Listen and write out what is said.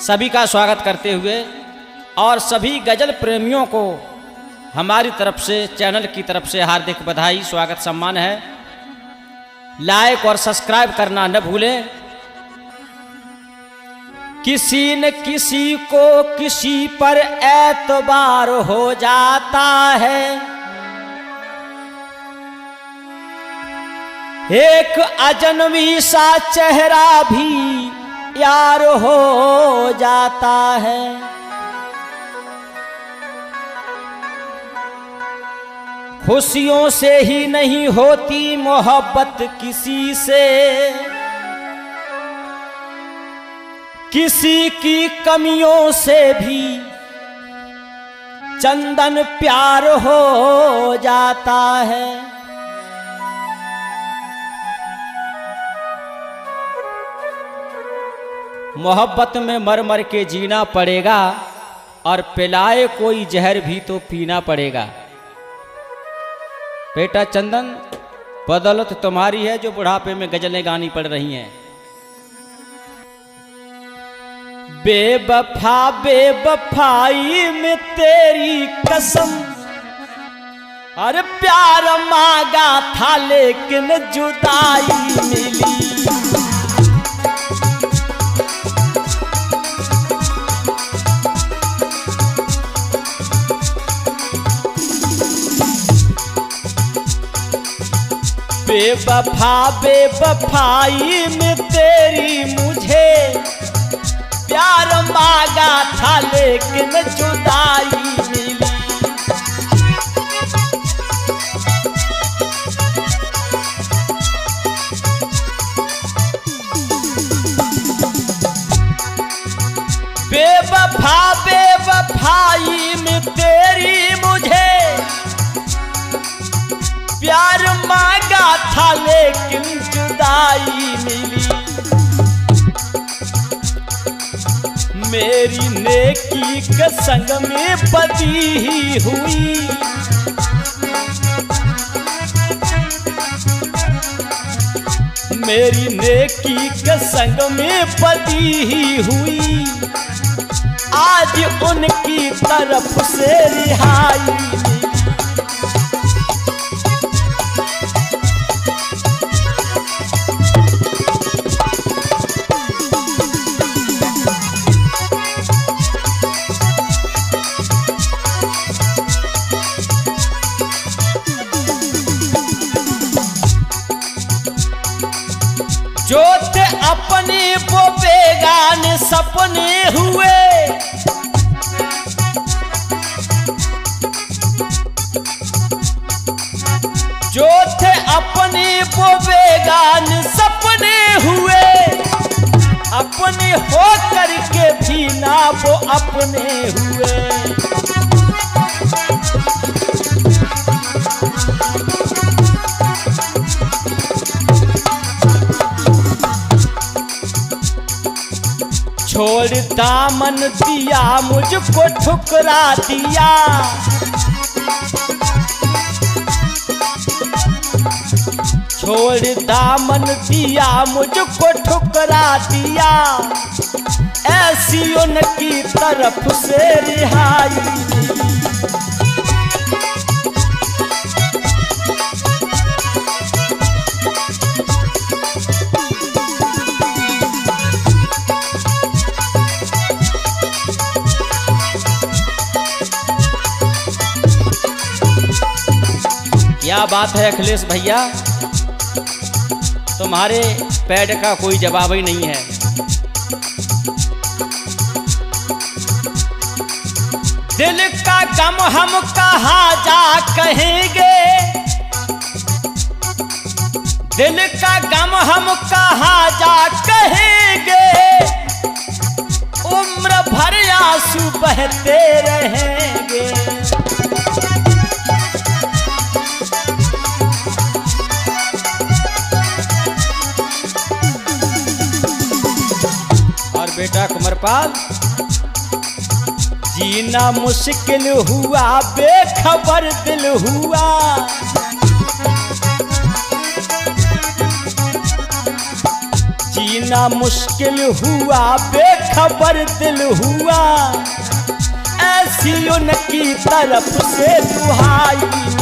सभी का स्वागत करते हुए और सभी गज़ल प्रेमियों को हमारी तरफ से, चैनल की तरफ से हार्दिक बधाई, स्वागत, सम्मान है। लाइक और सब्सक्राइब करना न भूलें। किसी न किसी को किसी पर एतबार हो जाता है, एक अजनबी सा चेहरा भी यार हो जाता है। खुशियों से ही नहीं होती मोहब्बत किसी से, किसी की कमियों से भी चंदन प्यार हो जाता है। मोहब्बत में मर मर के जीना पड़ेगा और पिलाए कोई जहर भी तो पीना पड़ेगा। बेटा चंदन, बदौलत तुम्हारी है जो बुढ़ापे में गजलें गानी पड़ रही हैं। बेवफा बेवफाई में तेरी कसम, अरे प्यार मांगा था लेकिन जुदाई मिली। बेवफा बेवफाई में तेरी मुझे प्यार मांगा था लेकिन जुदाई मिली। बेवफा बेवफाई में तेरी मुझे प्यार मांगा था लेकिन जुदाई मिली। मेरी नेकी के संग में बदी ही हुई, मेरी नेकी के संग में बदी ही हुई। आज उनकी तरफ से रिहाई। जो थे अपने वो बेगाने सपने हुए, जो थे अपने वो बेगाने सपने हुए। अपने हो करके भी ना वो अपने हुए। छोड़ दामन दिया मुझको ठुकरा दिया, छोड़ दामन दिया मुझको ठुकरा दिया। ऐसी उनकी तरफ से रिहाई। क्या बात है अखिलेश भैया, तुम्हारे पैड का कोई जवाब ही नहीं है। दिल का गम हम कहाँ जा कहेंगे, दिल का गम हम कहाँ जा कहेंगे। उम्र भर आंसू बहते रहेंगे। बेटा कुंवरपाल, जीना मुश्किल हुआ, बेखबर दिल हुआ। जीना मुश्किल हुआ, बेखबर बेखबर दिल हुआ ऐसी उनकी तरफ से दुहाई।